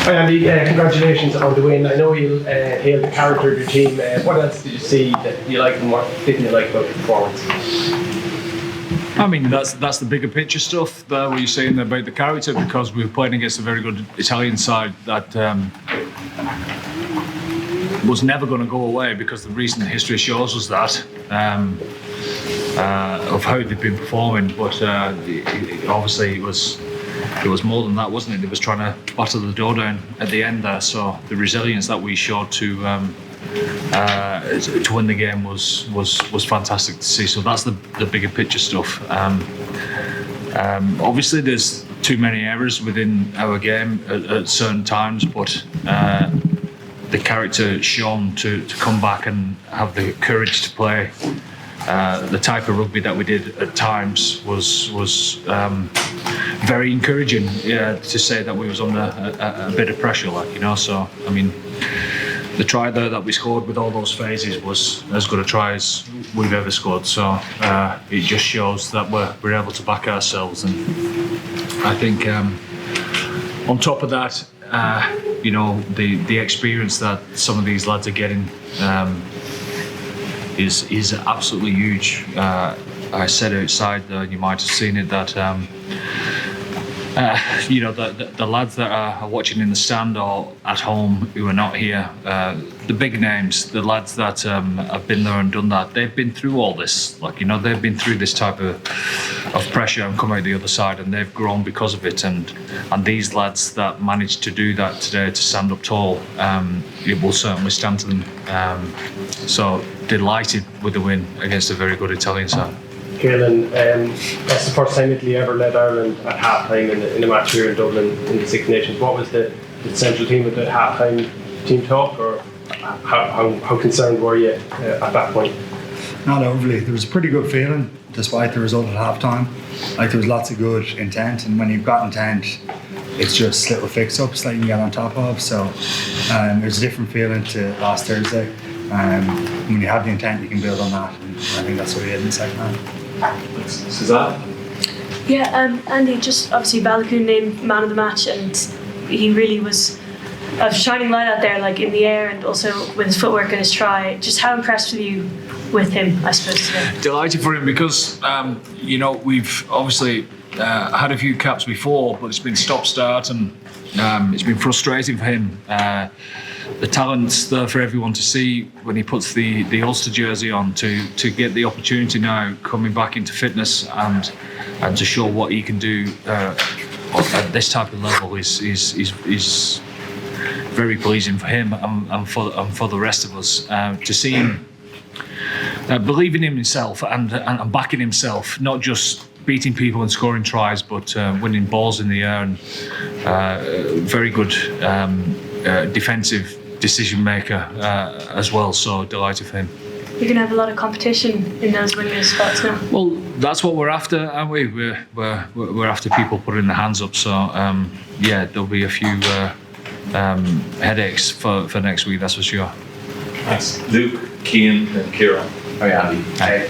Hi Andy, congratulations on the win. I know you hailed the character of your team. What else did you see that you liked and what didn't you like about the performance? I mean, that's the bigger picture stuff there, what you're saying about the character, because we were playing against a very good Italian side that was never going to go away, because the recent history shows us that of how they've been performing. But obviously it was more than that, wasn't it? It was trying to batter the door down at the end there. So the resilience that we showed to win the game was fantastic to see. So that's the bigger picture stuff. Obviously, there's too many errors within our game at certain times, but the character shown to come back and have the courage to play the type of rugby that we did at times was very encouraging. To say that we was under a bit of pressure, So I mean, the try there that we scored with all those phases was as good a try as we've ever scored. So it just shows that we're able to back ourselves, and I think on top of that, the experience that some of these lads are getting is absolutely huge. I said outside there, you might have seen it, that the lads that are watching in the stand or at home who are not here, the big names, the lads that have been there and done that, they've been through all this. They've been through this type of pressure and come out the other side, and they've grown because of it. And these lads that managed to do that today, to stand up tall, it will certainly stand to them. So delighted with the win against a very good Italian side. Caelan, that's the first time Italy ever led Ireland at half-time in a match here in Dublin in the Six Nations. What was the central theme of the half-time team talk, or how concerned were you at that point? Not overly. There was a pretty good feeling despite the result at half-time. There was lots of good intent, and when you've got intent, it's just little fix-ups that you can get on top of. So there's a different feeling to last Thursday. When you have the intent, you can build on that, and I think that's what we did in the second half. Suzanne? Yeah, Andy, just obviously Balogun named man of the match, and he really was a shining light out there, in the air, and also with his footwork and his try. Just how impressed were you with him, I suppose, today? Delighted for him, because we've obviously had a few caps before, but it's been stop-start, and it's been frustrating for him. The talent's there for everyone to see when he puts the Ulster jersey on, to get the opportunity now coming back into fitness and to show what he can do at this type of level is very pleasing for him and for the rest of us, to see him believing in himself and backing himself, not just beating people and scoring tries, but winning balls in the air, and very good defensive decision maker as well. So delighted for him. You're going to have a lot of competition in those wingers spots now. Well, that's what we're after, aren't we? We're after people putting their hands up. So there'll be a few headaches for next week, that's for sure. Thanks. Luke, Cian and Kieran. Hi Andy.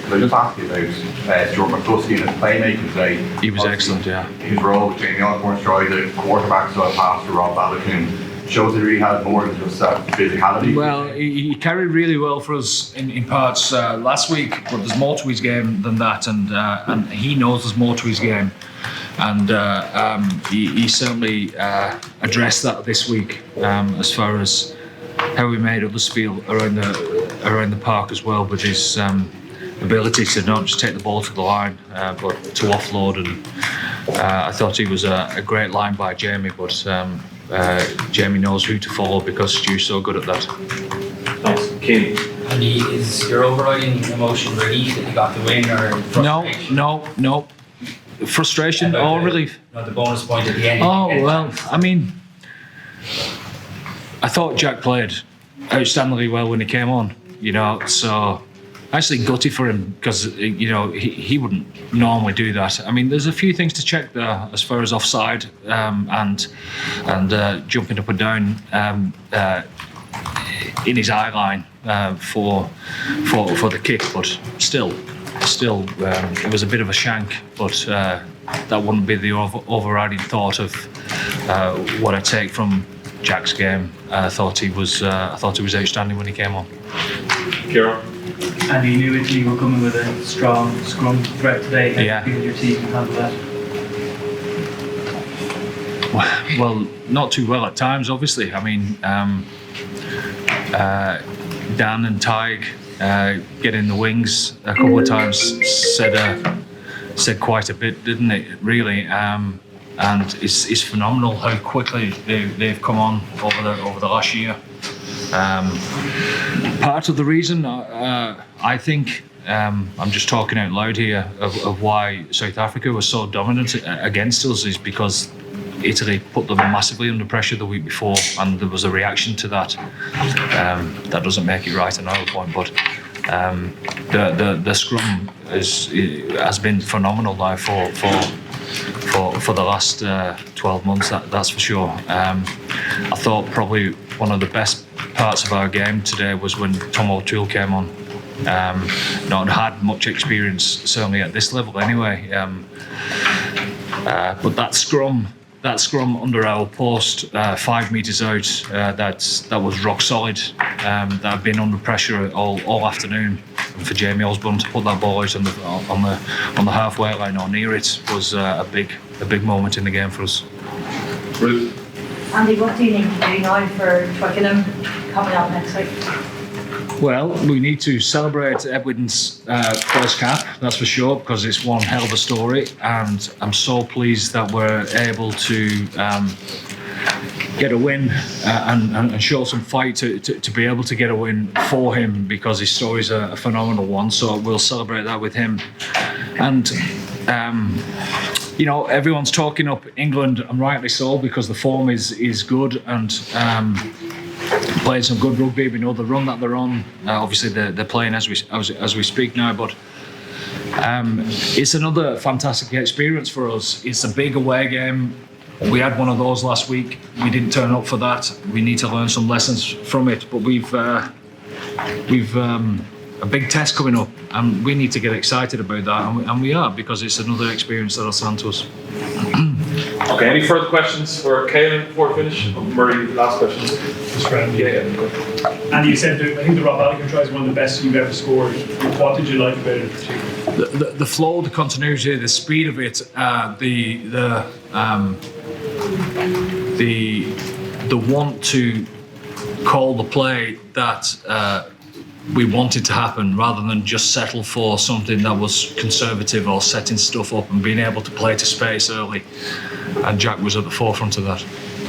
Could I just ask you about Stuart McCluskey and his playmaking today? He was excellent, yeah. His role between the on-court stride, the quarterback style pass to Rob Balogun, shows that he really had more than just physicality. Well, he carried really well for us in parts last week, but there's more to his game than that, and he knows there's more to his game, and he certainly addressed that this week, as far as how we made others feel around the park as well, with his ability to not just take the ball to the line, but to offload. And I thought he was a great line by Jamie, but Jamie knows who to follow because Stu's so good at that. Thanks. Cian. Andy, is your overriding emotion relief that you got the win, or frustration? No. Frustration or relief? No, the bonus point at the end. Oh, well, I mean, I thought Jack played outstandingly well when he came on, so actually gutted for him, because he wouldn't normally do that. I mean, there's a few things to check there as far as offside and jumping up and down in his eye line for the kick, but still it was a bit of a shank, but that wouldn't be the overriding thought of what I take from Jack's game. I thought he was outstanding when he came on. Kieran? And you knew Italy were coming with a strong scrum threat today. How Yeah. do you feel your team can handle that? Well, not too well at times, obviously. I mean, Dan and Tig get in the wings a couple of times, said quite a bit, didn't it, really? And it's phenomenal how quickly they've come on over the last year. Part of the reason, I think, I'm just talking out loud here, of why South Africa was so dominant against us is because Italy put them massively under pressure the week before, and there was a reaction to that. That doesn't make it right at our point, but the scrum has been phenomenal now for the last 12 months. That's for sure. I thought probably one of the best parts of our game today was when Tom O'Toole came on. Not had much experience, certainly at this level anyway. But that scrum under our post, 5 metres out, that was rock solid. That had been under pressure all afternoon. And for Jamie Osborne to put that ball out on the halfway line or near it was a big moment in the game for us. Ruth? Andy, what do you need to do now for Twickenham coming out next week? Well, we need to celebrate Edwin's first cap, that's for sure, because it's one hell of a story, and I'm so pleased that we're able to get a win and show some fight to be able to get a win for him, because his story's a phenomenal one. So we'll celebrate that with him. And everyone's talking up England, and rightly so, because the form is good, and playing some good rugby. We know the run that they're on. Obviously, they're playing as we speak now, but it's another fantastic experience for us. It's a big away game. We had one of those last week. We didn't turn up for that. We need to learn some lessons from it. But we've a big test coming up, and we need to get excited about that, and we are, because it's another experience that'll stand to us. Okay, any further questions for Caelan before we finish? Murray, last question. Just Randy. Yeah, go. And you said I think the Rob Alligan try is one of the best you've ever scored. What did you like about it in particular? The flow, the continuity, the speed of it, the want to call the play that we wanted to happen, rather than just settle for something that was conservative or setting stuff up, and being able to play to space early. And Jack was at the forefront of that.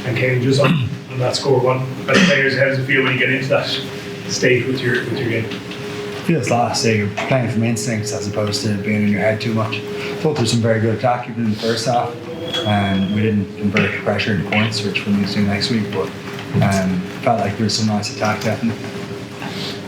And Caelan, just on that score, what about the players, how does it feel when you get into that state with your game? It feels last day you're playing from instincts as opposed to being in your head too much. I thought there was some very good attack even in the first half, and we didn't convert pressure into points, which we'll need to do next week, but felt like there was some nice attack definitely.